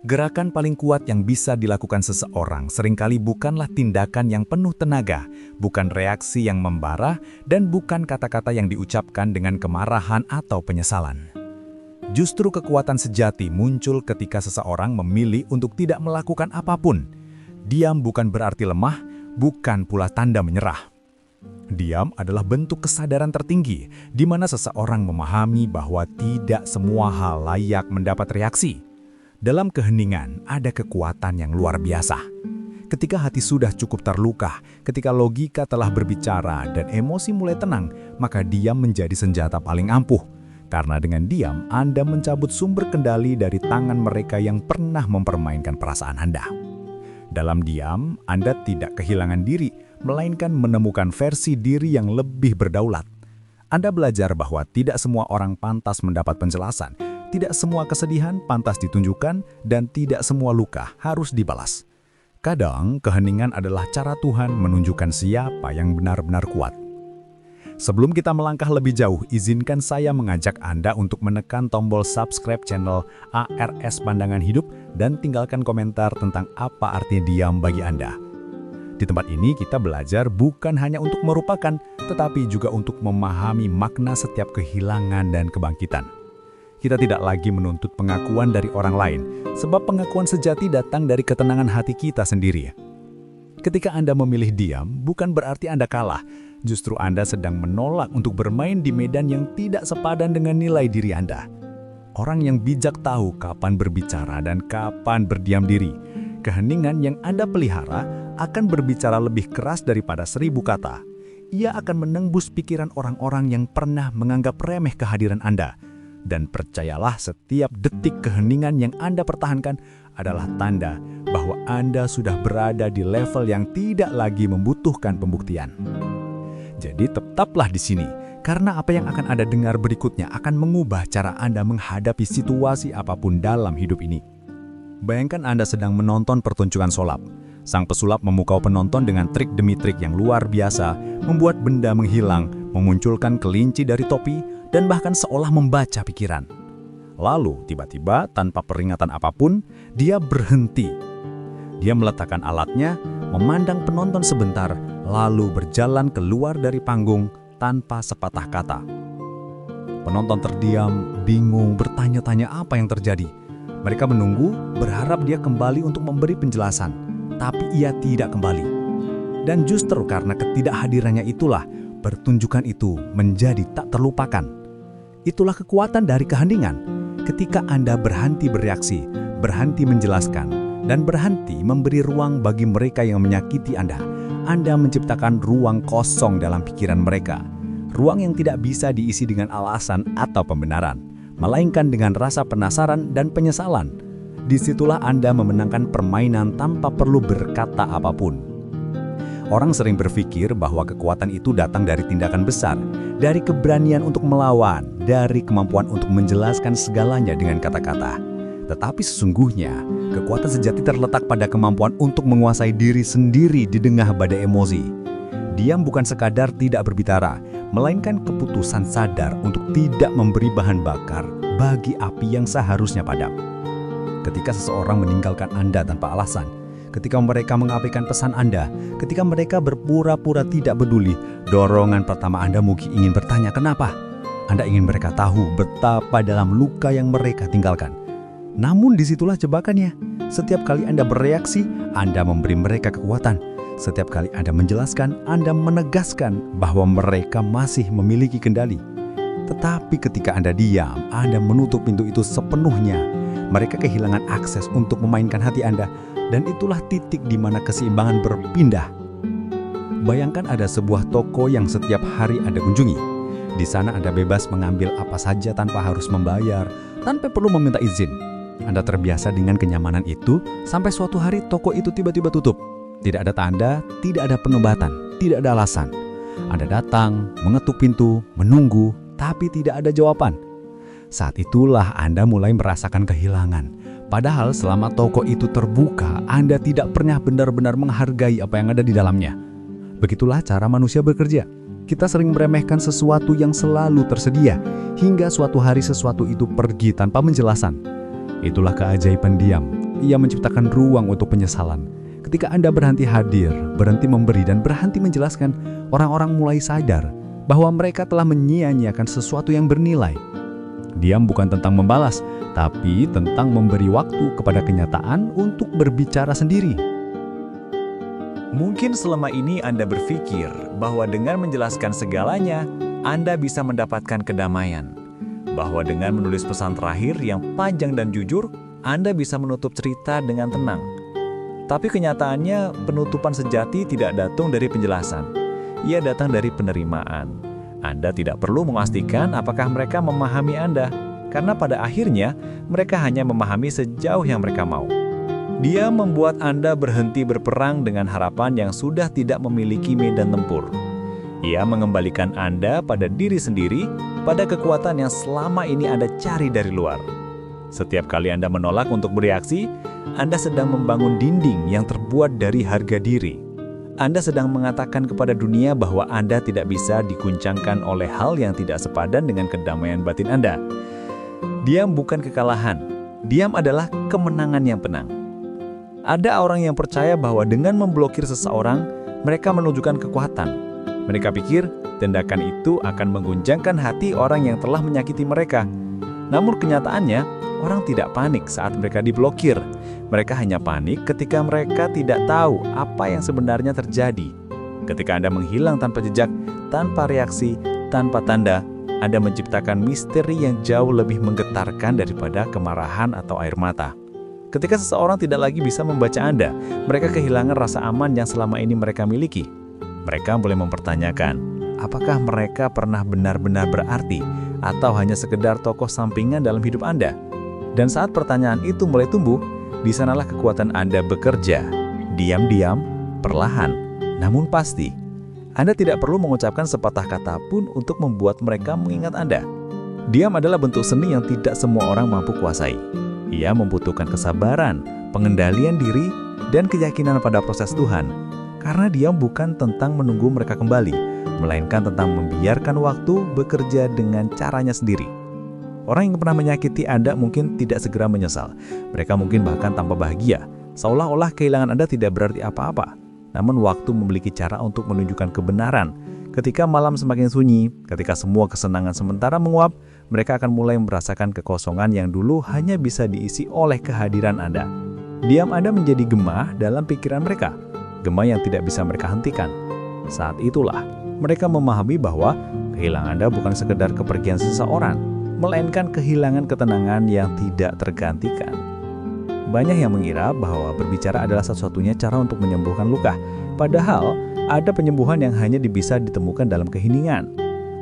Gerakan paling kuat yang bisa dilakukan seseorang seringkali bukanlah tindakan yang penuh tenaga, bukan reaksi yang membara, dan bukan kata-kata yang diucapkan dengan kemarahan atau penyesalan. Justru kekuatan sejati muncul ketika seseorang memilih untuk tidak melakukan apapun. Diam bukan berarti lemah, bukan pula tanda menyerah. Diam adalah bentuk kesadaran tertinggi, di mana seseorang memahami bahwa tidak semua hal layak mendapat reaksi. Dalam keheningan ada kekuatan yang luar biasa. Ketika hati sudah cukup terluka, ketika logika telah berbicara dan emosi mulai tenang, maka diam menjadi senjata paling ampuh. Karena dengan diam, Anda mencabut sumber kendali dari tangan mereka yang pernah mempermainkan perasaan Anda. Dalam diam, Anda tidak kehilangan diri, melainkan menemukan versi diri yang lebih berdaulat. Anda belajar bahwa tidak semua orang pantas mendapat penjelasan, tidak semua kesedihan pantas ditunjukkan, dan tidak semua luka harus dibalas. Kadang, keheningan adalah cara Tuhan menunjukkan siapa yang benar-benar kuat. Sebelum kita melangkah lebih jauh, izinkan saya mengajak Anda untuk menekan tombol subscribe channel ARS Pandangan Hidup dan tinggalkan komentar tentang apa artinya diam bagi Anda. Di tempat ini kita belajar bukan hanya untuk merupakan, tetapi juga untuk memahami makna setiap kehilangan dan kebangkitan. Kita tidak lagi menuntut pengakuan dari orang lain, sebab pengakuan sejati datang dari ketenangan hati kita sendiri. Ketika Anda memilih diam, bukan berarti Anda kalah. Justru Anda sedang menolak untuk bermain di medan yang tidak sepadan dengan nilai diri Anda. Orang yang bijak tahu kapan berbicara dan kapan berdiam diri. Keheningan yang Anda pelihara akan berbicara lebih keras daripada 1000 kata. Ia akan menembus pikiran orang-orang yang pernah menganggap remeh kehadiran Anda. Dan percayalah, setiap detik keheningan yang Anda pertahankan adalah tanda bahwa Anda sudah berada di level yang tidak lagi membutuhkan pembuktian. Jadi tetaplah di sini, karena apa yang akan Anda dengar berikutnya akan mengubah cara Anda menghadapi situasi apapun dalam hidup ini. Bayangkan Anda sedang menonton pertunjukan sulap. Sang pesulap memukau penonton dengan trik demi trik yang luar biasa, membuat benda menghilang, memunculkan kelinci dari topi, dan bahkan seolah membaca pikiran. Lalu, tiba-tiba, tanpa peringatan apapun, dia berhenti. Dia meletakkan alatnya, memandang penonton sebentar, lalu berjalan keluar dari panggung tanpa sepatah kata. Penonton terdiam, bingung, bertanya-tanya apa yang terjadi. Mereka menunggu, berharap dia kembali untuk memberi penjelasan, tapi ia tidak kembali. Dan justru karena ketidakhadirannya itulah, pertunjukan itu menjadi tak terlupakan. Itulah kekuatan dari keheningan. Ketika Anda berhenti bereaksi, berhenti menjelaskan, dan berhenti memberi ruang bagi mereka yang menyakiti Anda menciptakan ruang kosong dalam pikiran mereka. Ruang yang tidak bisa diisi dengan alasan atau pembenaran, melainkan dengan rasa penasaran dan penyesalan. Disitulah Anda memenangkan permainan tanpa perlu berkata apapun. Orang sering berpikir bahwa kekuatan itu datang dari tindakan besar, dari keberanian untuk melawan, dari kemampuan untuk menjelaskan segalanya dengan kata-kata. Tetapi sesungguhnya, kekuatan sejati terletak pada kemampuan untuk menguasai diri sendiri di tengah badai emosi. Diam bukan sekadar tidak berbicara, melainkan keputusan sadar untuk tidak memberi bahan bakar bagi api yang seharusnya padam. Ketika seseorang meninggalkan Anda tanpa alasan, ketika mereka mengabaikan pesan Anda, ketika mereka berpura-pura tidak peduli, dorongan pertama Anda mungkin ingin bertanya kenapa. Anda ingin mereka tahu betapa dalam luka yang mereka tinggalkan. Namun disitulah jebakannya. Setiap kali Anda bereaksi, Anda memberi mereka kekuatan. Setiap kali Anda menjelaskan, Anda menegaskan bahwa mereka masih memiliki kendali. Tetapi ketika Anda diam, Anda menutup pintu itu sepenuhnya. Mereka kehilangan akses untuk memainkan hati Anda. Dan itulah titik di mana keseimbangan berpindah. Bayangkan ada sebuah toko yang setiap hari Anda kunjungi. Di sana Anda bebas mengambil apa saja tanpa harus membayar, tanpa perlu meminta izin. Anda terbiasa dengan kenyamanan itu sampai suatu hari toko itu tiba-tiba tutup. Tidak ada tanda, tidak ada penobatan, tidak ada alasan. Anda datang, mengetuk pintu, menunggu, tapi tidak ada jawaban. Saat itulah Anda mulai merasakan kehilangan. Padahal selama toko itu terbuka, Anda tidak pernah benar-benar menghargai apa yang ada di dalamnya. Begitulah cara manusia bekerja. Kita sering meremehkan sesuatu yang selalu tersedia, hingga suatu hari sesuatu itu pergi tanpa penjelasan. Itulah keajaiban diam. ia menciptakan ruang untuk penyesalan. Ketika Anda berhenti hadir, berhenti memberi, dan berhenti menjelaskan, orang-orang mulai sadar bahwa mereka telah menyia-nyiakan sesuatu yang bernilai. Diam bukan tentang membalas, tapi tentang memberi waktu kepada kenyataan untuk berbicara sendiri. Mungkin selama ini Anda berpikir bahwa dengan menjelaskan segalanya, Anda bisa mendapatkan kedamaian. Bahwa dengan menulis pesan terakhir yang panjang dan jujur, Anda bisa menutup cerita dengan tenang. Tapi kenyataannya, penutupan sejati tidak datang dari penjelasan. Ia datang dari penerimaan. Anda tidak perlu memastikan apakah mereka memahami Anda, karena pada akhirnya mereka hanya memahami sejauh yang mereka mau. Dia membuat Anda berhenti berperang dengan harapan yang sudah tidak memiliki medan tempur. Ia mengembalikan Anda pada diri sendiri, pada kekuatan yang selama ini Anda cari dari luar. Setiap kali Anda menolak untuk bereaksi, Anda sedang membangun dinding yang terbuat dari harga diri. Anda sedang mengatakan kepada dunia bahwa Anda tidak bisa diguncangkan oleh hal yang tidak sepadan dengan kedamaian batin Anda. Diam bukan kekalahan, diam adalah kemenangan yang tenang. Ada orang yang percaya bahwa dengan memblokir seseorang, mereka menunjukkan kekuatan. Mereka pikir tindakan itu akan mengguncangkan hati orang yang telah menyakiti mereka. Namun kenyataannya, orang tidak panik saat mereka diblokir. Mereka hanya panik ketika mereka tidak tahu apa yang sebenarnya terjadi. Ketika Anda menghilang tanpa jejak, tanpa reaksi, tanpa tanda, Anda menciptakan misteri yang jauh lebih menggetarkan daripada kemarahan atau air mata. Ketika seseorang tidak lagi bisa membaca Anda, mereka kehilangan rasa aman yang selama ini mereka miliki. Mereka mulai mempertanyakan, apakah mereka pernah benar-benar berarti atau hanya sekedar tokoh sampingan dalam hidup Anda? Dan saat pertanyaan itu mulai tumbuh, di sanalah kekuatan Anda bekerja. Diam-diam, perlahan, namun pasti. Anda tidak perlu mengucapkan sepatah kata pun untuk membuat mereka mengingat Anda. Diam adalah bentuk seni yang tidak semua orang mampu kuasai. Ia membutuhkan kesabaran, pengendalian diri, dan keyakinan pada proses Tuhan. Karena diam bukan tentang menunggu mereka kembali, melainkan tentang membiarkan waktu bekerja dengan caranya sendiri. Orang yang pernah menyakiti Anda mungkin tidak segera menyesal. Mereka mungkin bahkan tanpa bahagia, seolah-olah kehilangan Anda tidak berarti apa-apa. Namun waktu memiliki cara untuk menunjukkan kebenaran. Ketika malam semakin sunyi, ketika semua kesenangan sementara menguap, mereka akan mulai merasakan kekosongan yang dulu hanya bisa diisi oleh kehadiran Anda. Diam Anda menjadi gema dalam pikiran mereka, gema yang tidak bisa mereka hentikan. Saat itulah, mereka memahami bahwa kehilangan Anda bukan sekedar kepergian seseorang, melainkan kehilangan ketenangan yang tidak tergantikan. Banyak yang mengira bahwa berbicara adalah satu-satunya cara untuk menyembuhkan luka. Padahal, ada penyembuhan yang hanya bisa ditemukan dalam keheningan.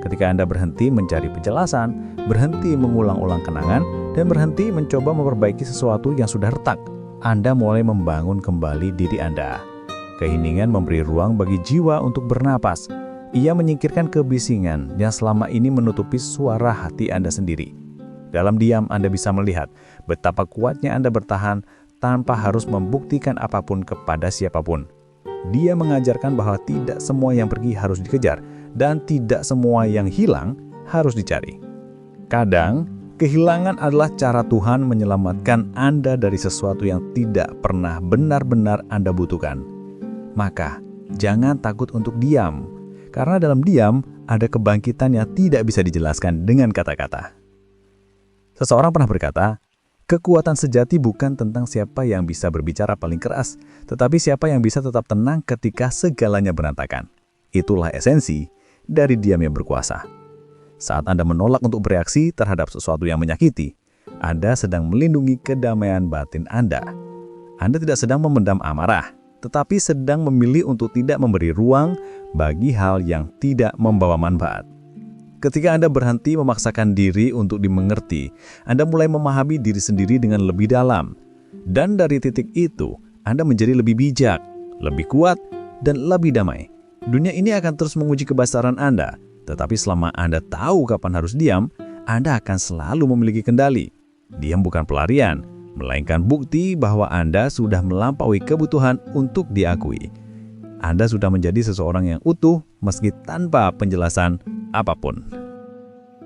Ketika Anda berhenti mencari penjelasan, berhenti mengulang-ulang kenangan, dan berhenti mencoba memperbaiki sesuatu yang sudah retak, Anda mulai membangun kembali diri Anda. Keheningan memberi ruang bagi jiwa untuk bernapas. Ia menyingkirkan kebisingan yang selama ini menutupi suara hati Anda sendiri. Dalam diam, Anda bisa melihat betapa kuatnya Anda bertahan tanpa harus membuktikan apapun kepada siapapun. Dia mengajarkan bahwa tidak semua yang pergi harus dikejar, dan tidak semua yang hilang harus dicari. Kadang, kehilangan adalah cara Tuhan menyelamatkan Anda dari sesuatu yang tidak pernah benar-benar Anda butuhkan. Maka, jangan takut untuk diam, karena dalam diam ada kebangkitan yang tidak bisa dijelaskan dengan kata-kata. Seseorang pernah berkata, kekuatan sejati bukan tentang siapa yang bisa berbicara paling keras, tetapi siapa yang bisa tetap tenang ketika segalanya berantakan. Itulah esensi dari diam yang berkuasa. Saat Anda menolak untuk bereaksi terhadap sesuatu yang menyakiti, Anda sedang melindungi kedamaian batin Anda. Anda tidak sedang memendam amarah, tetapi sedang memilih untuk tidak memberi ruang bagi hal yang tidak membawa manfaat. Ketika Anda berhenti memaksakan diri untuk dimengerti, Anda mulai memahami diri sendiri dengan lebih dalam. Dan dari titik itu, Anda menjadi lebih bijak, lebih kuat, dan lebih damai. Dunia ini akan terus menguji kebesaran Anda, tetapi selama Anda tahu kapan harus diam, Anda akan selalu memiliki kendali. Diam bukan pelarian, melainkan bukti bahwa Anda sudah melampaui kebutuhan untuk diakui. Anda sudah menjadi seseorang yang utuh meski tanpa penjelasan apapun.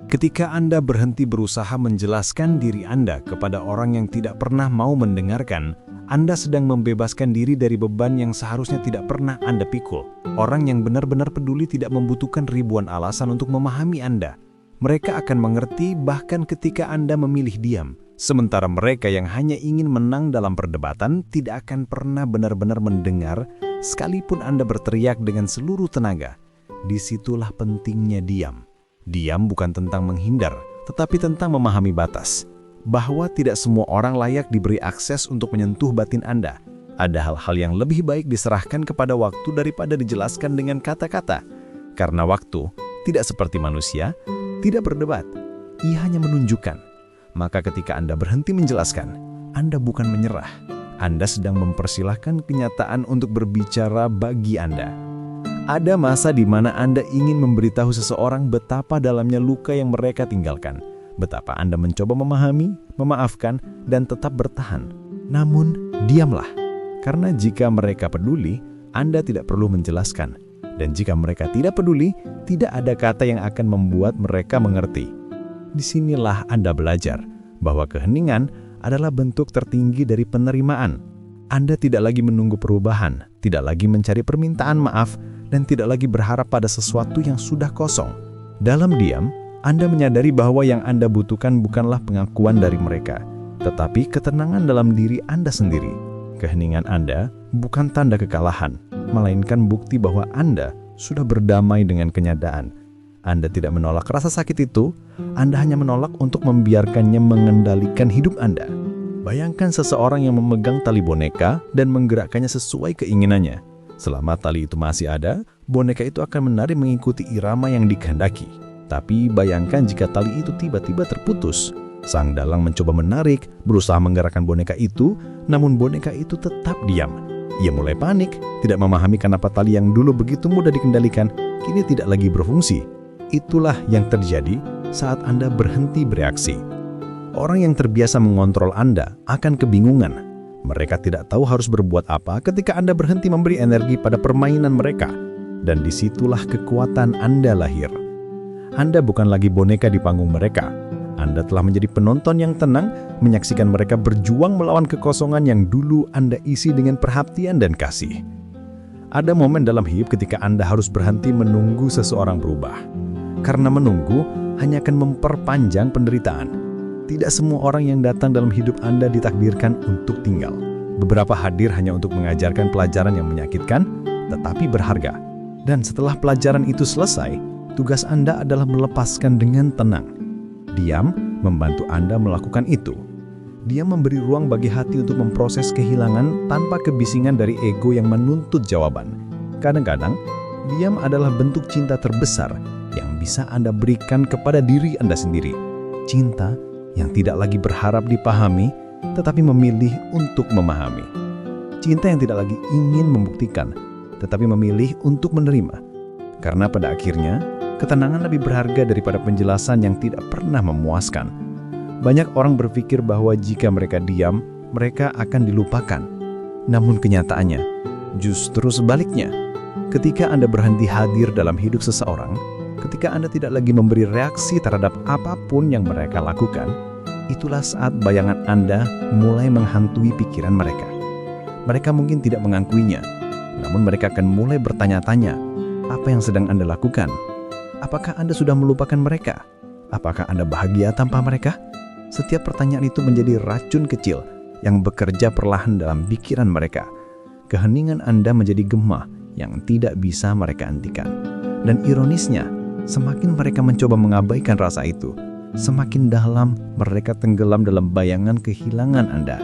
Ketika Anda berhenti berusaha menjelaskan diri Anda kepada orang yang tidak pernah mau mendengarkan, Anda sedang membebaskan diri dari beban yang seharusnya tidak pernah Anda pikul. Orang yang benar-benar peduli tidak membutuhkan ribuan alasan untuk memahami Anda. Mereka akan mengerti bahkan ketika Anda memilih diam. Sementara mereka yang hanya ingin menang dalam perdebatan tidak akan pernah benar-benar mendengar, sekalipun Anda berteriak dengan seluruh tenaga. Disitulah pentingnya diam. Diam bukan tentang menghindar, tetapi tentang memahami batas. Bahwa tidak semua orang layak diberi akses untuk menyentuh batin Anda. Ada hal-hal yang lebih baik diserahkan kepada waktu daripada dijelaskan dengan kata-kata. Karena waktu tidak seperti manusia, tidak berdebat. Ia hanya menunjukkan. Maka ketika Anda berhenti menjelaskan, Anda bukan menyerah. Anda sedang mempersilahkan kenyataan untuk berbicara bagi Anda. Ada masa di mana Anda ingin memberitahu seseorang betapa dalamnya luka yang mereka tinggalkan. Betapa Anda mencoba memahami, memaafkan, dan tetap bertahan. Namun, diamlah. Karena jika mereka peduli, Anda tidak perlu menjelaskan. Dan jika mereka tidak peduli, tidak ada kata yang akan membuat mereka mengerti. Disinilah Anda belajar bahwa keheningan adalah bentuk tertinggi dari penerimaan. Anda tidak lagi menunggu perubahan, tidak lagi mencari permintaan maaf, dan tidak lagi berharap pada sesuatu yang sudah kosong. Dalam diam, Anda menyadari bahwa yang Anda butuhkan bukanlah pengakuan dari mereka, tetapi ketenangan dalam diri Anda sendiri. Keheningan Anda bukan tanda kekalahan, melainkan bukti bahwa Anda sudah berdamai dengan kenyataan. Anda tidak menolak rasa sakit itu, Anda hanya menolak untuk membiarkannya mengendalikan hidup Anda. Bayangkan seseorang yang memegang tali boneka dan menggerakkannya sesuai keinginannya. Selama tali itu masih ada, boneka itu akan menari mengikuti irama yang dikehendaki. Tapi bayangkan jika tali itu tiba-tiba terputus. Sang dalang mencoba menarik, berusaha menggerakkan boneka itu, namun boneka itu tetap diam. Ia mulai panik, tidak memahami kenapa tali yang dulu begitu mudah dikendalikan, kini tidak lagi berfungsi. Itulah yang terjadi saat Anda berhenti bereaksi. Orang yang terbiasa mengontrol Anda akan kebingungan. Mereka tidak tahu harus berbuat apa ketika Anda berhenti memberi energi pada permainan mereka. Dan disitulah kekuatan Anda lahir. Anda bukan lagi boneka di panggung mereka. Anda telah menjadi penonton yang tenang, menyaksikan mereka berjuang melawan kekosongan yang dulu Anda isi dengan perhatian dan kasih. Ada momen dalam hidup ketika Anda harus berhenti menunggu seseorang berubah. Karena menunggu hanya akan memperpanjang penderitaan. Tidak semua orang yang datang dalam hidup Anda ditakdirkan untuk tinggal. Beberapa hadir hanya untuk mengajarkan pelajaran yang menyakitkan, tetapi berharga. Dan setelah pelajaran itu selesai, tugas Anda adalah melepaskan dengan tenang. Diam membantu Anda melakukan itu. Diam memberi ruang bagi hati untuk memproses kehilangan tanpa kebisingan dari ego yang menuntut jawaban. Kadang-kadang, diam adalah bentuk cinta terbesar yang bisa Anda berikan kepada diri Anda sendiri. Cinta yang tidak lagi berharap dipahami, tetapi memilih untuk memahami. Cinta yang tidak lagi ingin membuktikan, tetapi memilih untuk menerima. Karena pada akhirnya, ketenangan lebih berharga daripada penjelasan yang tidak pernah memuaskan. Banyak orang berpikir bahwa jika mereka diam, mereka akan dilupakan. Namun kenyataannya, justru sebaliknya. Ketika Anda berhenti hadir dalam hidup seseorang, ketika Anda tidak lagi memberi reaksi terhadap apapun yang mereka lakukan, itulah saat bayangan Anda mulai menghantui pikiran mereka. Mereka mungkin tidak mengakuinya, namun mereka akan mulai bertanya-tanya, apa yang sedang Anda lakukan? Apakah Anda sudah melupakan mereka? Apakah Anda bahagia tanpa mereka? Setiap pertanyaan itu menjadi racun kecil yang bekerja perlahan dalam pikiran mereka. Keheningan Anda menjadi gemah yang tidak bisa mereka hentikan. Dan ironisnya, semakin mereka mencoba mengabaikan rasa itu, semakin dalam mereka tenggelam dalam bayangan kehilangan Anda.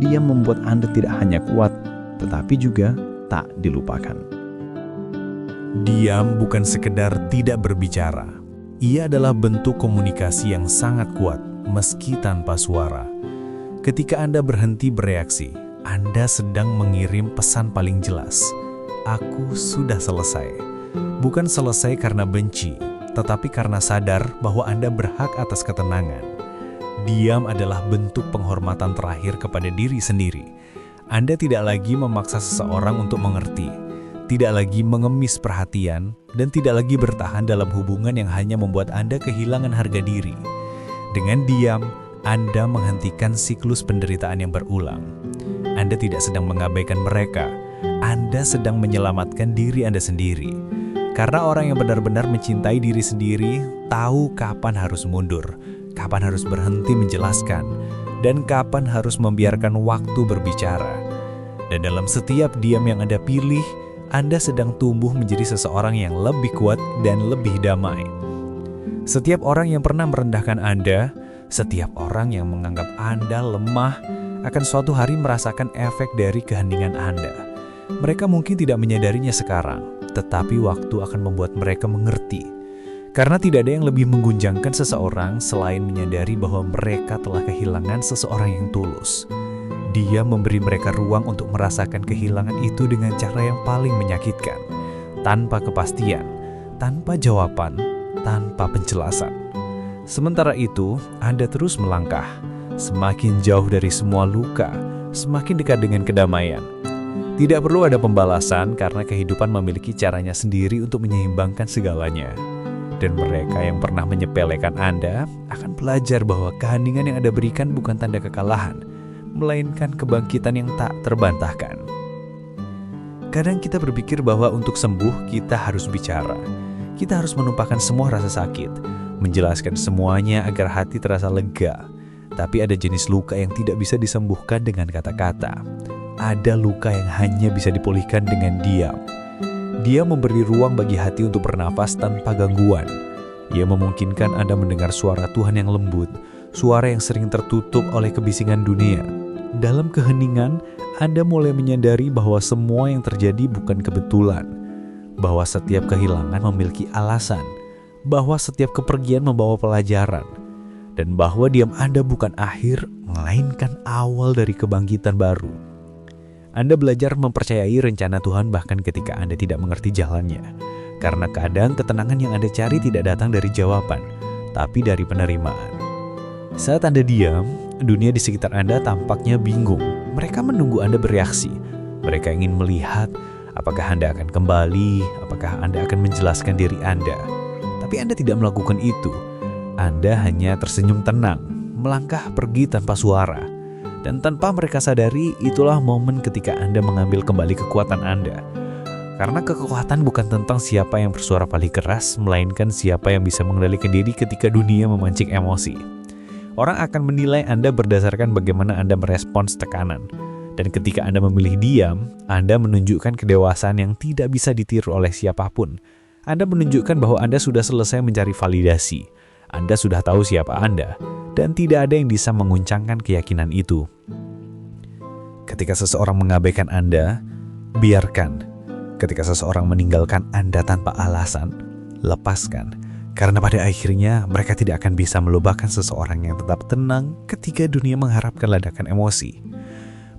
Dia membuat Anda tidak hanya kuat, tetapi juga tak dilupakan. Diam bukan sekedar tidak berbicara. Ia adalah bentuk komunikasi yang sangat kuat, meski tanpa suara. Ketika Anda berhenti bereaksi, Anda sedang mengirim pesan paling jelas. Aku sudah selesai. Bukan selesai karena benci, tetapi karena sadar bahwa Anda berhak atas ketenangan. Diam adalah bentuk penghormatan terakhir kepada diri sendiri. Anda tidak lagi memaksa seseorang untuk mengerti, tidak lagi mengemis perhatian, dan tidak lagi bertahan dalam hubungan yang hanya membuat Anda kehilangan harga diri. Dengan diam, Anda menghentikan siklus penderitaan yang berulang. Anda tidak sedang mengabaikan mereka. Anda sedang menyelamatkan diri Anda sendiri. Karena orang yang benar-benar mencintai diri sendiri tahu kapan harus mundur, kapan harus berhenti menjelaskan, dan kapan harus membiarkan waktu berbicara. Dan dalam setiap diam yang Anda pilih, Anda sedang tumbuh menjadi seseorang yang lebih kuat dan lebih damai. Setiap orang yang pernah merendahkan Anda, setiap orang yang menganggap Anda lemah, akan suatu hari merasakan efek dari keheningan Anda. Mereka mungkin tidak menyadarinya sekarang, tetapi waktu akan membuat mereka mengerti. Karena tidak ada yang lebih menggunjangkan seseorang selain menyadari bahwa mereka telah kehilangan seseorang yang tulus. Dia memberi mereka ruang untuk merasakan kehilangan itu dengan cara yang paling menyakitkan, tanpa kepastian, tanpa jawaban, tanpa penjelasan. Sementara itu, Anda terus melangkah, semakin jauh dari semua luka, semakin dekat dengan kedamaian. Tidak perlu ada pembalasan karena kehidupan memiliki caranya sendiri untuk menyeimbangkan segalanya. Dan mereka yang pernah menyepelekan Anda akan belajar bahwa keheningan yang Anda berikan bukan tanda kekalahan, melainkan kebangkitan yang tak terbantahkan. Kadang kita berpikir bahwa untuk sembuh kita harus bicara. Kita harus menumpahkan semua rasa sakit, menjelaskan semuanya agar hati terasa lega. Tapi ada jenis luka yang tidak bisa disembuhkan dengan kata-kata. Ada luka yang hanya bisa dipulihkan dengan diam. Dia memberi ruang bagi hati untuk bernafas tanpa gangguan. Ia memungkinkan Anda mendengar suara Tuhan yang lembut, suara yang sering tertutup oleh kebisingan dunia. Dalam keheningan, Anda mulai menyadari bahwa semua yang terjadi bukan kebetulan, bahwa setiap kehilangan memiliki alasan, bahwa setiap kepergian membawa pelajaran, dan bahwa diam Anda bukan akhir, melainkan awal dari kebangkitan baru. Anda belajar mempercayai rencana Tuhan bahkan ketika Anda tidak mengerti jalannya, karena kadang ketenangan yang Anda cari tidak datang dari jawaban, tapi dari penerimaan. Saat Anda diam, dunia di sekitar Anda tampaknya bingung. Mereka menunggu Anda bereaksi. Mereka ingin melihat apakah Anda akan kembali, apakah Anda akan menjelaskan diri Anda. Tapi Anda tidak melakukan itu. Anda hanya tersenyum tenang, melangkah pergi tanpa suara. Dan tanpa mereka sadari, itulah momen ketika Anda mengambil kembali kekuatan Anda. Karena kekuatan bukan tentang siapa yang bersuara paling keras, melainkan siapa yang bisa mengendalikan diri ketika dunia memancing emosi. Orang akan menilai Anda berdasarkan bagaimana Anda merespons tekanan. Dan ketika Anda memilih diam, Anda menunjukkan kedewasaan yang tidak bisa ditiru oleh siapapun. Anda menunjukkan bahwa Anda sudah selesai mencari validasi. Anda sudah tahu siapa Anda, dan tidak ada yang bisa menguncangkan keyakinan itu. Ketika seseorang mengabaikan Anda, biarkan. Ketika seseorang meninggalkan Anda tanpa alasan, lepaskan. Karena pada akhirnya mereka tidak akan bisa melubahkan seseorang yang tetap tenang ketika dunia mengharapkan ledakan emosi.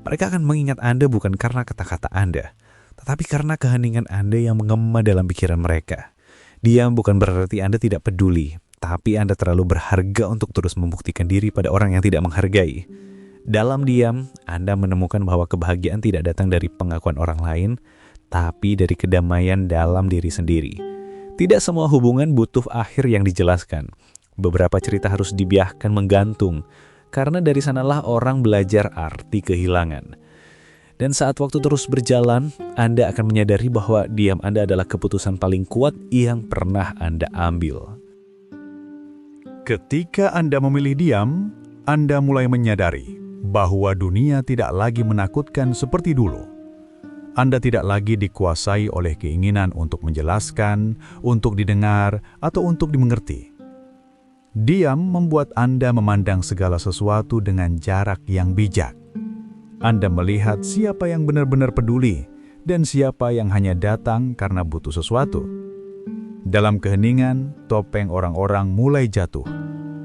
Mereka akan mengingat Anda bukan karena kata-kata Anda, tetapi karena keheningan Anda yang mengema dalam pikiran mereka. Diam bukan berarti Anda tidak peduli, tapi Anda terlalu berharga untuk terus membuktikan diri pada orang yang tidak menghargai. Dalam diam, Anda menemukan bahwa kebahagiaan tidak datang dari pengakuan orang lain, tapi dari kedamaian dalam diri sendiri. Tidak semua hubungan butuh akhir yang dijelaskan. Beberapa cerita harus dibiarkan menggantung, karena dari sanalah orang belajar arti kehilangan. Dan saat waktu terus berjalan, Anda akan menyadari bahwa diam Anda adalah keputusan paling kuat yang pernah Anda ambil. Ketika Anda memilih diam, Anda mulai menyadari bahwa dunia tidak lagi menakutkan seperti dulu. Anda tidak lagi dikuasai oleh keinginan untuk menjelaskan, untuk didengar, atau untuk dimengerti. Diam membuat Anda memandang segala sesuatu dengan jarak yang bijak. Anda melihat siapa yang benar-benar peduli dan siapa yang hanya datang karena butuh sesuatu. Dalam keheningan, topeng orang-orang mulai jatuh,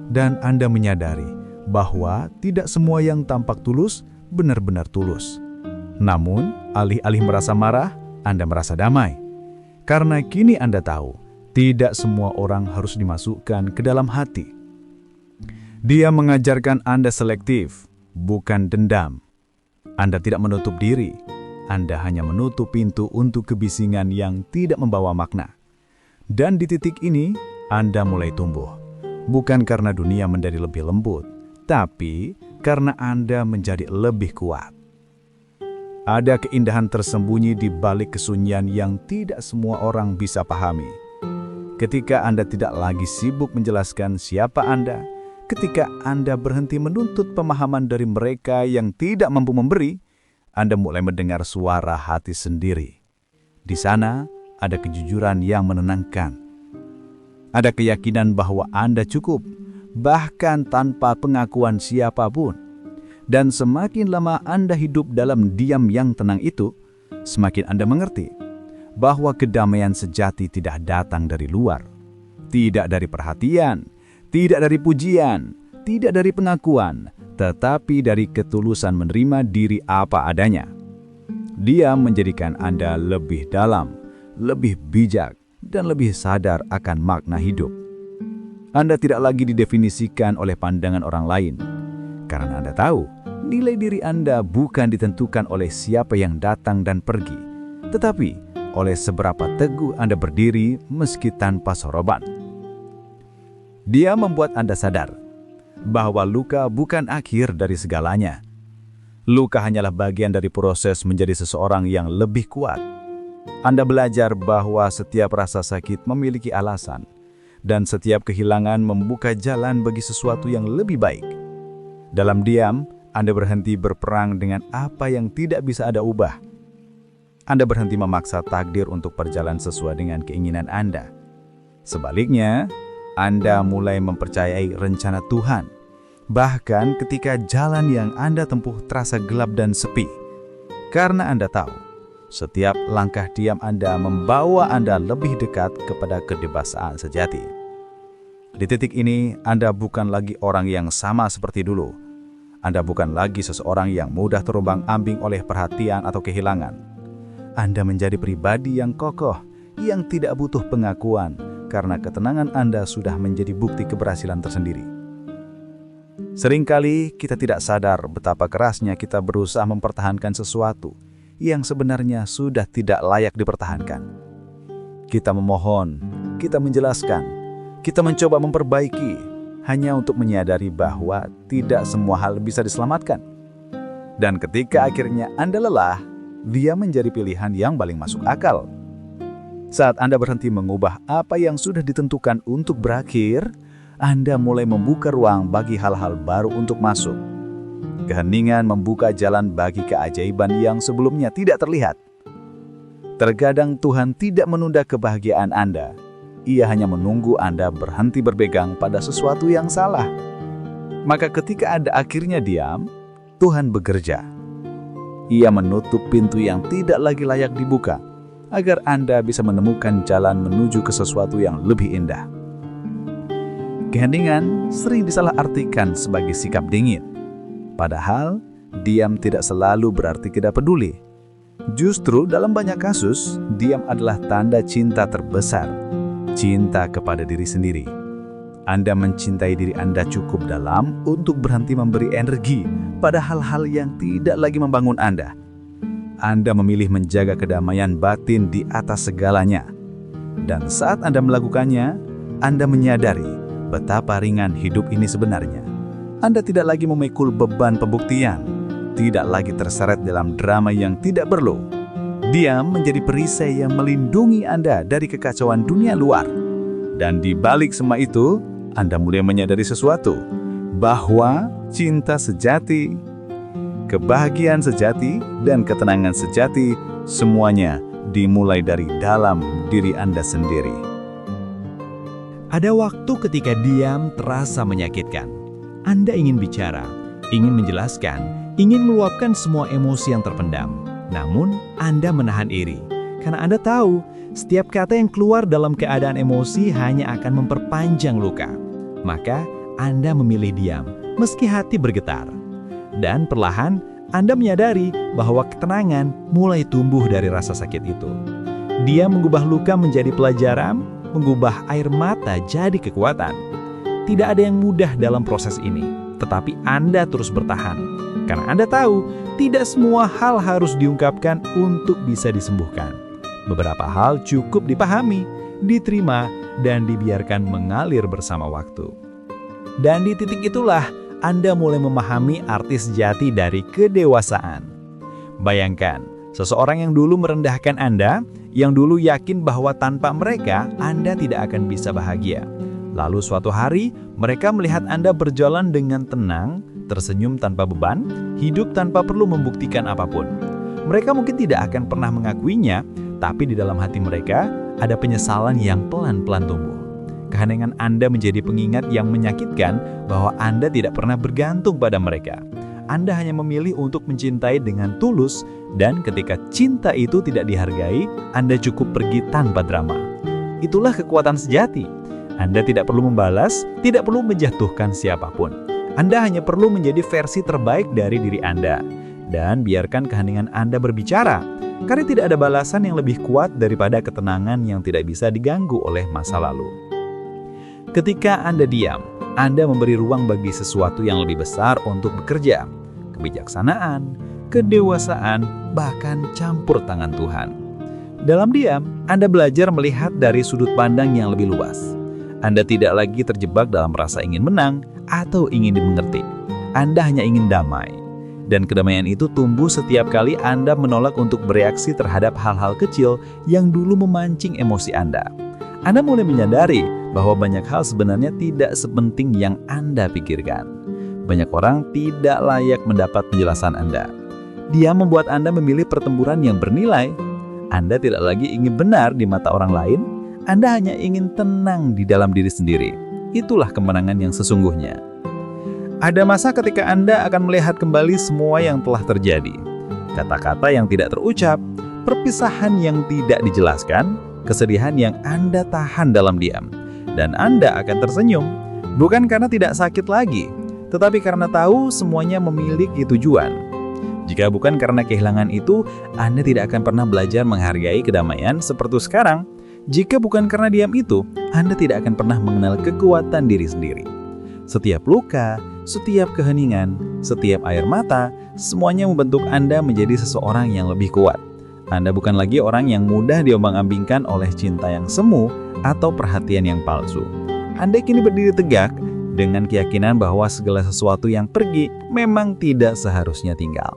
dan Anda menyadari bahwa tidak semua yang tampak tulus benar-benar tulus. Namun, alih-alih merasa marah, Anda merasa damai. Karena kini Anda tahu, tidak semua orang harus dimasukkan ke dalam hati. Dia mengajarkan Anda selektif, bukan dendam. Anda tidak menutup diri, Anda hanya menutup pintu untuk kebisingan yang tidak membawa makna. Dan di titik ini, Anda mulai tumbuh. Bukan karena dunia menjadi lebih lembut, tapi karena Anda menjadi lebih kuat. Ada keindahan tersembunyi di balik kesunyian yang tidak semua orang bisa pahami. Ketika Anda tidak lagi sibuk menjelaskan siapa Anda, ketika Anda berhenti menuntut pemahaman dari mereka yang tidak mampu memberi, Anda mulai mendengar suara hati sendiri. Di sana ada kejujuran yang menenangkan. Ada keyakinan bahwa Anda cukup, bahkan tanpa pengakuan siapapun. Dan semakin lama Anda hidup dalam diam yang tenang itu, semakin Anda mengerti bahwa kedamaian sejati tidak datang dari luar, tidak dari perhatian, tidak dari pujian, tidak dari pengakuan, tetapi dari ketulusan menerima diri apa adanya. Dia menjadikan Anda lebih dalam, lebih bijak, dan lebih sadar akan makna hidup. Anda tidak lagi didefinisikan oleh pandangan orang lain, karena Anda tahu nilai diri Anda bukan ditentukan oleh siapa yang datang dan pergi, tetapi oleh seberapa teguh Anda berdiri meski tanpa soroban. Dia membuat Anda sadar bahwa luka bukan akhir dari segalanya. Luka hanyalah bagian dari proses menjadi seseorang yang lebih kuat. Anda belajar bahwa setiap rasa sakit memiliki alasan, dan setiap kehilangan membuka jalan bagi sesuatu yang lebih baik. Dalam diam, Anda berhenti berperang dengan apa yang tidak bisa Anda ubah. Anda berhenti memaksa takdir untuk berjalan sesuai dengan keinginan Anda. Sebaliknya, Anda mulai mempercayai rencana Tuhan, bahkan ketika jalan yang Anda tempuh terasa gelap dan sepi. Karena Anda tahu, setiap langkah diam Anda membawa Anda lebih dekat kepada kedewasaan sejati. Di titik ini, Anda bukan lagi orang yang sama seperti dulu. Anda bukan lagi seseorang yang mudah terombang-ambing oleh perhatian atau kehilangan. Anda menjadi pribadi yang kokoh, yang tidak butuh pengakuan, karena ketenangan Anda sudah menjadi bukti keberhasilan tersendiri. Seringkali kita tidak sadar betapa kerasnya kita berusaha mempertahankan sesuatu yang sebenarnya sudah tidak layak dipertahankan. Kita memohon, kita menjelaskan, kita mencoba memperbaiki, hanya untuk menyadari bahwa tidak semua hal bisa diselamatkan. Dan ketika akhirnya Anda lelah, dia menjadi pilihan yang paling masuk akal. Saat Anda berhenti mengubah apa yang sudah ditentukan untuk berakhir, Anda mulai membuka ruang bagi hal-hal baru untuk masuk. Keheningan membuka jalan bagi keajaiban yang sebelumnya tidak terlihat. Terkadang Tuhan tidak menunda kebahagiaan Anda. Ia hanya menunggu Anda berhenti berpegang pada sesuatu yang salah. Maka ketika Anda akhirnya diam, Tuhan bekerja. Ia menutup pintu yang tidak lagi layak dibuka, agar Anda bisa menemukan jalan menuju ke sesuatu yang lebih indah. Keheningan sering disalahartikan sebagai sikap dingin. Padahal, diam tidak selalu berarti tidak peduli. Justru dalam banyak kasus, diam adalah tanda cinta terbesar. Cinta kepada diri sendiri. Anda mencintai diri Anda cukup dalam untuk berhenti memberi energi pada hal-hal yang tidak lagi membangun Anda. Anda memilih menjaga kedamaian batin di atas segalanya. Dan saat Anda melakukannya, Anda menyadari betapa ringan hidup ini sebenarnya. Anda tidak lagi memikul beban pembuktian, tidak lagi terseret dalam drama yang tidak perlu. Diam menjadi perisai yang melindungi Anda dari kekacauan dunia luar. Dan di balik semua itu, Anda mulai menyadari sesuatu, bahwa cinta sejati, kebahagiaan sejati, dan ketenangan sejati semuanya dimulai dari dalam diri Anda sendiri. Ada waktu ketika diam terasa menyakitkan. Anda ingin bicara, ingin menjelaskan, ingin meluapkan semua emosi yang terpendam. Namun, Anda menahan iri, karena Anda tahu setiap kata yang keluar dalam keadaan emosi hanya akan memperpanjang luka. Maka, Anda memilih diam, meski hati bergetar. Dan perlahan, Anda menyadari bahwa ketenangan mulai tumbuh dari rasa sakit itu. Dia mengubah luka menjadi pelajaran, mengubah air mata jadi kekuatan. Tidak ada yang mudah dalam proses ini, tetapi Anda terus bertahan. Karena Anda tahu, tidak semua hal harus diungkapkan untuk bisa disembuhkan. Beberapa hal cukup dipahami, diterima, dan dibiarkan mengalir bersama waktu. Dan di titik itulah, Anda mulai memahami arti sejati dari kedewasaan. Bayangkan, seseorang yang dulu merendahkan Anda, yang dulu yakin bahwa tanpa mereka Anda tidak akan bisa bahagia. Lalu suatu hari, mereka melihat Anda berjalan dengan tenang, tersenyum tanpa beban, hidup tanpa perlu membuktikan apapun. Mereka mungkin tidak akan pernah mengakuinya, tapi di dalam hati mereka ada penyesalan yang pelan-pelan tumbuh. Keheningan Anda menjadi pengingat yang menyakitkan bahwa Anda tidak pernah bergantung pada mereka. Anda hanya memilih untuk mencintai dengan tulus, dan ketika cinta itu tidak dihargai, Anda cukup pergi tanpa drama. Itulah kekuatan sejati. Anda tidak perlu membalas, tidak perlu menjatuhkan siapapun. Anda hanya perlu menjadi versi terbaik dari diri Anda. Dan biarkan keheningan Anda berbicara, karena tidak ada balasan yang lebih kuat daripada ketenangan yang tidak bisa diganggu oleh masa lalu. Ketika Anda diam, Anda memberi ruang bagi sesuatu yang lebih besar untuk bekerja. Kebijaksanaan, kedewasaan, bahkan campur tangan Tuhan. Dalam diam, Anda belajar melihat dari sudut pandang yang lebih luas. Anda tidak lagi terjebak dalam rasa ingin menang atau ingin dimengerti. Anda hanya ingin damai. Dan kedamaian itu tumbuh setiap kali Anda menolak untuk bereaksi terhadap hal-hal kecil yang dulu memancing emosi Anda. Anda mulai menyadari bahwa banyak hal sebenarnya tidak sepenting yang Anda pikirkan. Banyak orang tidak layak mendapat penjelasan Anda. Dia membuat Anda memilih pertempuran yang bernilai. Anda tidak lagi ingin benar di mata orang lain, Anda hanya ingin tenang di dalam diri sendiri. Itulah kemenangan yang sesungguhnya. Ada masa ketika Anda akan melihat kembali semua yang telah terjadi. Kata-kata yang tidak terucap, perpisahan yang tidak dijelaskan, kesedihan yang Anda tahan dalam diam. Dan Anda akan tersenyum, bukan karena tidak sakit lagi, tetapi karena tahu semuanya memiliki tujuan. Jika bukan karena kehilangan itu, Anda tidak akan pernah belajar menghargai kedamaian seperti sekarang. Jika bukan karena diam itu, Anda tidak akan pernah mengenal kekuatan diri sendiri. Setiap luka, setiap keheningan, setiap air mata, semuanya membentuk Anda menjadi seseorang yang lebih kuat. Anda bukan lagi orang yang mudah diombang-ambingkan oleh cinta yang semu atau perhatian yang palsu. Anda kini berdiri tegak dengan keyakinan bahwa segala sesuatu yang pergi memang tidak seharusnya tinggal.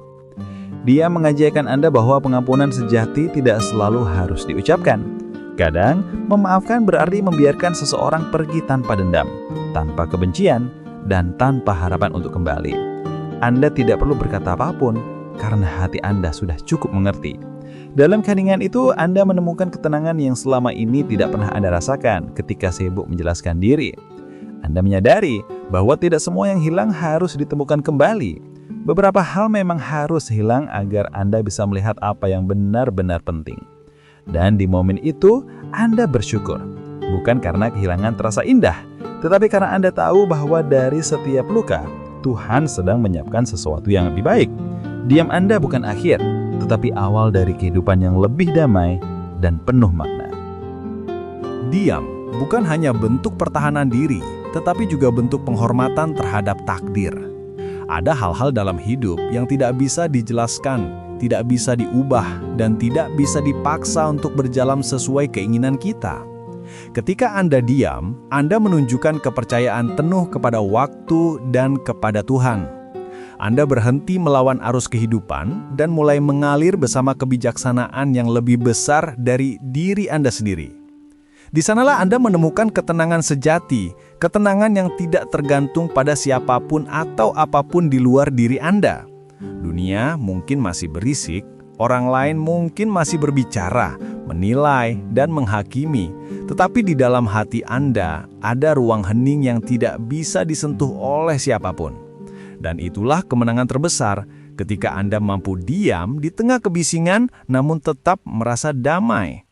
Dia mengajarkan Anda bahwa pengampunan sejati tidak selalu harus diucapkan. Kadang, memaafkan berarti membiarkan seseorang pergi tanpa dendam, tanpa kebencian, dan tanpa harapan untuk kembali. Anda tidak perlu berkata apapun, karena hati Anda sudah cukup mengerti. Dalam keheningan itu, Anda menemukan ketenangan yang selama ini tidak pernah Anda rasakan ketika sibuk menjelaskan diri. Anda menyadari bahwa tidak semua yang hilang harus ditemukan kembali. Beberapa hal memang harus hilang agar Anda bisa melihat apa yang benar-benar penting. Dan di momen itu, Anda bersyukur. Bukan karena kehilangan terasa indah, tetapi karena Anda tahu bahwa dari setiap luka, Tuhan sedang menyiapkan sesuatu yang lebih baik. Diam Anda bukan akhir, tetapi awal dari kehidupan yang lebih damai dan penuh makna. Diam bukan hanya bentuk pertahanan diri, tetapi juga bentuk penghormatan terhadap takdir. Ada hal-hal dalam hidup yang tidak bisa dijelaskan, tidak bisa diubah, dan tidak bisa dipaksa untuk berjalan sesuai keinginan kita. Ketika Anda diam, Anda menunjukkan kepercayaan penuh kepada waktu dan kepada Tuhan. Anda berhenti melawan arus kehidupan dan mulai mengalir bersama kebijaksanaan yang lebih besar dari diri Anda sendiri. Di sanalah Anda menemukan ketenangan sejati, ketenangan yang tidak tergantung pada siapapun atau apapun di luar diri Anda. Dunia mungkin masih berisik, orang lain mungkin masih berbicara, menilai, dan menghakimi. Tetapi di dalam hati Anda ada ruang hening yang tidak bisa disentuh oleh siapapun. Dan itulah kemenangan terbesar ketika Anda mampu diam di tengah kebisingan namun tetap merasa damai.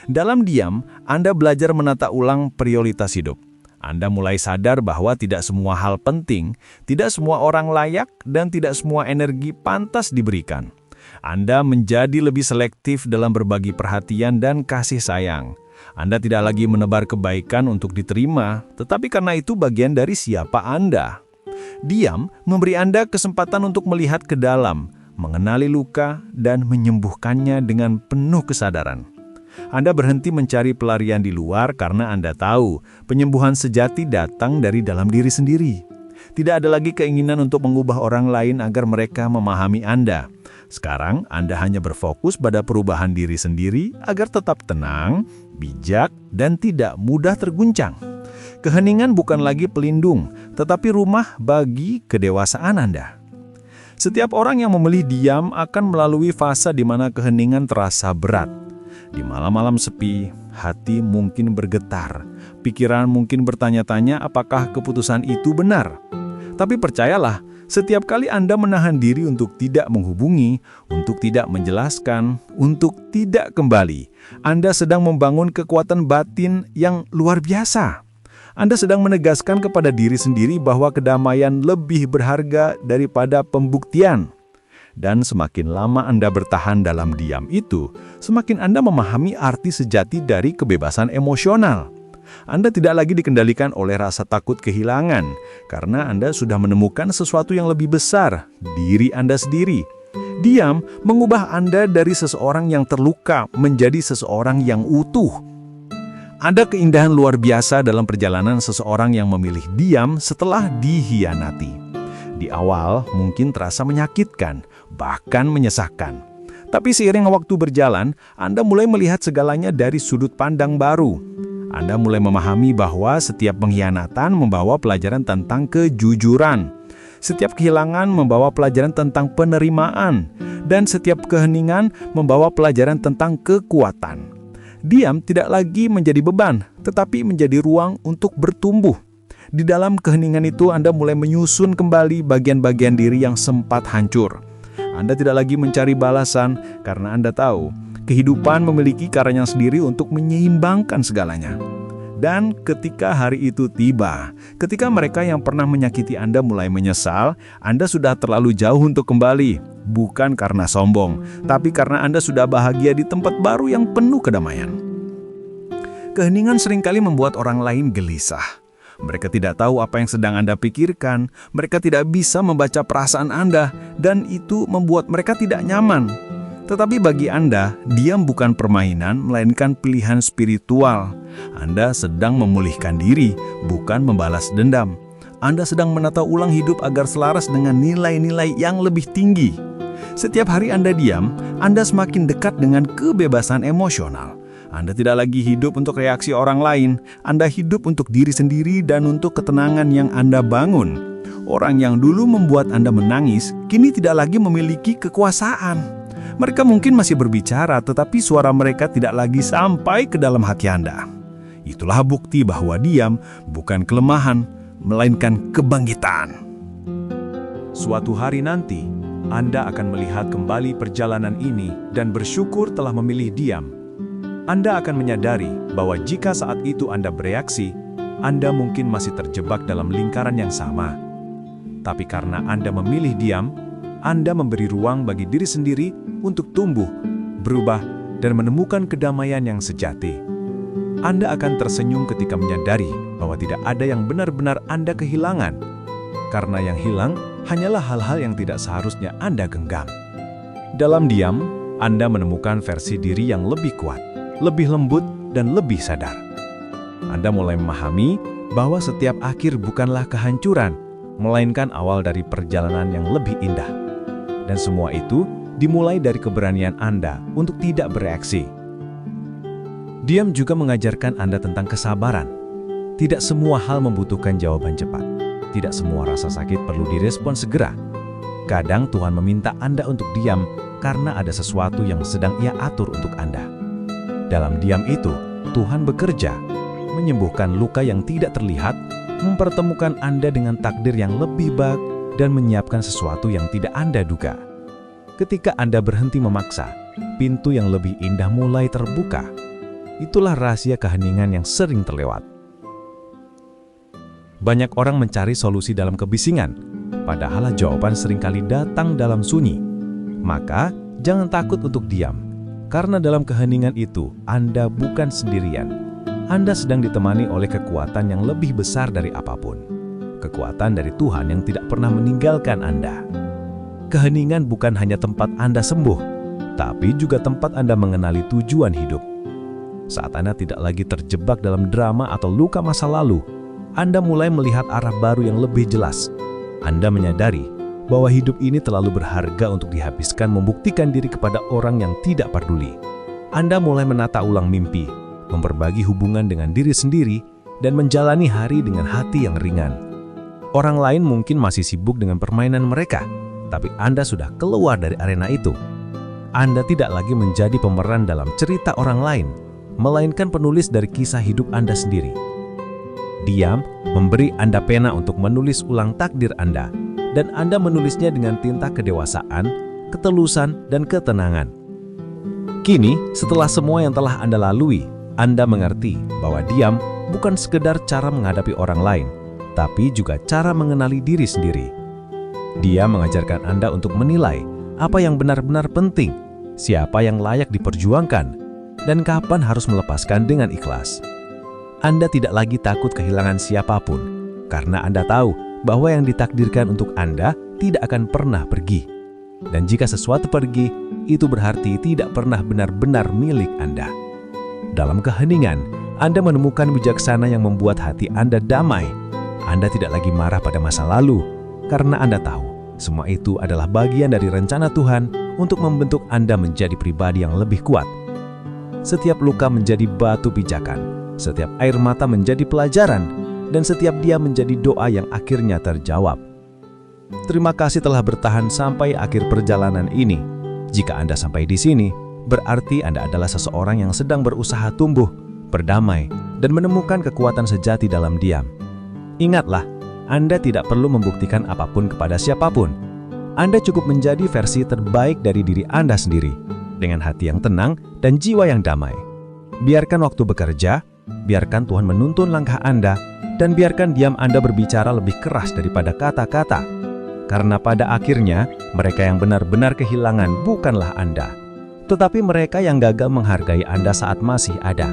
Dalam diam, Anda belajar menata ulang prioritas hidup. Anda mulai sadar bahwa tidak semua hal penting, tidak semua orang layak, dan tidak semua energi pantas diberikan. Anda menjadi lebih selektif dalam berbagi perhatian dan kasih sayang. Anda tidak lagi menebar kebaikan untuk diterima, tetapi karena itu bagian dari siapa Anda. Diam memberi Anda kesempatan untuk melihat ke dalam, mengenali luka, dan menyembuhkannya dengan penuh kesadaran. Anda berhenti mencari pelarian di luar karena Anda tahu penyembuhan sejati datang dari dalam diri sendiri. Tidak ada lagi keinginan untuk mengubah orang lain agar mereka memahami Anda. Sekarang Anda hanya berfokus pada perubahan diri sendiri agar tetap tenang, bijak, dan tidak mudah terguncang. Keheningan bukan lagi pelindung, tetapi rumah bagi kedewasaan Anda. Setiap orang yang memilih diam akan melalui fase di mana keheningan terasa berat. Di malam-malam sepi, hati mungkin bergetar, pikiran mungkin bertanya-tanya apakah keputusan itu benar. Tapi percayalah, setiap kali Anda menahan diri untuk tidak menghubungi, untuk tidak menjelaskan, untuk tidak kembali, Anda sedang membangun kekuatan batin yang luar biasa. Anda sedang menegaskan kepada diri sendiri bahwa kedamaian lebih berharga daripada pembuktian. Dan semakin lama Anda bertahan dalam diam itu, semakin Anda memahami arti sejati dari kebebasan emosional. Anda tidak lagi dikendalikan oleh rasa takut kehilangan, karena Anda sudah menemukan sesuatu yang lebih besar, diri Anda sendiri. Diam mengubah Anda dari seseorang yang terluka menjadi seseorang yang utuh. Ada keindahan luar biasa dalam perjalanan seseorang yang memilih diam setelah dihianati. Di awal mungkin terasa menyakitkan, bahkan menyesakkan. Tapi seiring waktu berjalan, Anda mulai melihat segalanya dari sudut pandang baru. Anda mulai memahami bahwa setiap pengkhianatan membawa pelajaran tentang kejujuran. Setiap kehilangan membawa pelajaran tentang penerimaan. Dan setiap keheningan membawa pelajaran tentang kekuatan. Diam tidak lagi menjadi beban, tetapi menjadi ruang untuk bertumbuh. Di dalam keheningan itu Anda mulai menyusun kembali bagian-bagian diri yang sempat hancur. Anda tidak lagi mencari balasan karena Anda tahu kehidupan memiliki caranya sendiri untuk menyeimbangkan segalanya. Dan ketika hari itu tiba, ketika mereka yang pernah menyakiti Anda mulai menyesal, Anda sudah terlalu jauh untuk kembali. Bukan karena sombong, tapi karena Anda sudah bahagia di tempat baru yang penuh kedamaian. Keheningan seringkali membuat orang lain gelisah. Mereka tidak tahu apa yang sedang Anda pikirkan, mereka tidak bisa membaca perasaan Anda, dan itu membuat mereka tidak nyaman. Tetapi bagi Anda, diam bukan permainan, melainkan pilihan spiritual. Anda sedang memulihkan diri, bukan membalas dendam. Anda sedang menata ulang hidup agar selaras dengan nilai-nilai yang lebih tinggi. Setiap hari Anda diam, Anda semakin dekat dengan kebebasan emosional. Anda tidak lagi hidup untuk reaksi orang lain, Anda hidup untuk diri sendiri dan untuk ketenangan yang Anda bangun. Orang yang dulu membuat Anda menangis, kini tidak lagi memiliki kekuasaan. Mereka mungkin masih berbicara, tetapi suara mereka tidak lagi sampai ke dalam hati Anda. Itulah bukti bahwa diam bukan kelemahan, melainkan kebangkitan. Suatu hari nanti, Anda akan melihat kembali perjalanan ini dan bersyukur telah memilih diam. Anda akan menyadari bahwa jika saat itu Anda bereaksi, Anda mungkin masih terjebak dalam lingkaran yang sama. Tapi karena Anda memilih diam, Anda memberi ruang bagi diri sendiri untuk tumbuh, berubah, dan menemukan kedamaian yang sejati. Anda akan tersenyum ketika menyadari bahwa tidak ada yang benar-benar Anda kehilangan, karena yang hilang hanyalah hal-hal yang tidak seharusnya Anda genggam. Dalam diam, Anda menemukan versi diri yang lebih kuat, lebih lembut, dan lebih sadar. Anda mulai memahami bahwa setiap akhir bukanlah kehancuran, melainkan awal dari perjalanan yang lebih indah. Dan semua itu dimulai dari keberanian Anda untuk tidak bereaksi. Diam juga mengajarkan Anda tentang kesabaran. Tidak semua hal membutuhkan jawaban cepat. Tidak semua rasa sakit perlu direspon segera. Kadang Tuhan meminta Anda untuk diam karena ada sesuatu yang sedang Ia atur untuk Anda. Dalam diam itu, Tuhan bekerja, menyembuhkan luka yang tidak terlihat, mempertemukan Anda dengan takdir yang lebih baik, dan menyiapkan sesuatu yang tidak Anda duga. Ketika Anda berhenti memaksa, pintu yang lebih indah mulai terbuka. Itulah rahasia keheningan yang sering terlewat. Banyak orang mencari solusi dalam kebisingan, padahal jawaban seringkali datang dalam sunyi. Maka, jangan takut untuk diam, karena dalam keheningan itu, Anda bukan sendirian. Anda sedang ditemani oleh kekuatan yang lebih besar dari apapun. Kekuatan dari Tuhan yang tidak pernah meninggalkan Anda. Keheningan bukan hanya tempat Anda sembuh, tapi juga tempat Anda mengenali tujuan hidup. Saat Anda tidak lagi terjebak dalam drama atau luka masa lalu, Anda mulai melihat arah baru yang lebih jelas. Anda menyadari bahwa hidup ini terlalu berharga untuk dihabiskan membuktikan diri kepada orang yang tidak peduli. Anda mulai menata ulang mimpi, memperbagi hubungan dengan diri sendiri, dan menjalani hari dengan hati yang ringan. Orang lain mungkin masih sibuk dengan permainan mereka, tapi Anda sudah keluar dari arena itu. Anda tidak lagi menjadi pemeran dalam cerita orang lain, melainkan penulis dari kisah hidup Anda sendiri. Diam memberi Anda pena untuk menulis ulang takdir Anda, dan Anda menulisnya dengan tinta kedewasaan, ketelusan, dan ketenangan. Kini, setelah semua yang telah Anda lalui, Anda mengerti bahwa diam bukan sekedar cara menghadapi orang lain, tapi juga cara mengenali diri sendiri. Dia mengajarkan Anda untuk menilai apa yang benar-benar penting, siapa yang layak diperjuangkan, dan kapan harus melepaskan dengan ikhlas. Anda tidak lagi takut kehilangan siapapun, karena Anda tahu bahwa yang ditakdirkan untuk Anda tidak akan pernah pergi. Dan jika sesuatu pergi, itu berarti tidak pernah benar-benar milik Anda. Dalam keheningan, Anda menemukan bijaksana yang membuat hati Anda damai. Anda tidak lagi marah pada masa lalu, karena Anda tahu semua itu adalah bagian dari rencana Tuhan untuk membentuk Anda menjadi pribadi yang lebih kuat. Setiap luka menjadi batu pijakan, setiap air mata menjadi pelajaran, dan setiap dia menjadi doa yang akhirnya terjawab. Terima kasih telah bertahan sampai akhir perjalanan ini. Jika Anda sampai di sini, berarti Anda adalah seseorang yang sedang berusaha tumbuh, berdamai, dan menemukan kekuatan sejati dalam diam. Ingatlah, Anda tidak perlu membuktikan apapun kepada siapapun. Anda cukup menjadi versi terbaik dari diri Anda sendiri, dengan hati yang tenang dan jiwa yang damai. Biarkan waktu bekerja, biarkan Tuhan menuntun langkah Anda, dan biarkan diam Anda berbicara lebih keras daripada kata-kata. Karena pada akhirnya, mereka yang benar-benar kehilangan bukanlah Anda, tetapi mereka yang gagal menghargai Anda saat masih ada.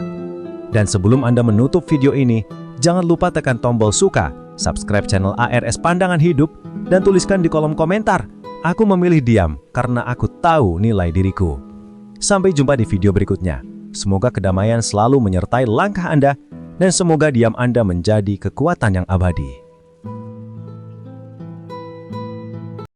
Dan sebelum Anda menutup video ini, jangan lupa tekan tombol suka, subscribe channel ARS Pandangan Hidup, dan tuliskan di kolom komentar, "Aku memilih diam karena aku tahu nilai diriku." Sampai jumpa di video berikutnya. Semoga kedamaian selalu menyertai langkah Anda, dan semoga diam Anda menjadi kekuatan yang abadi.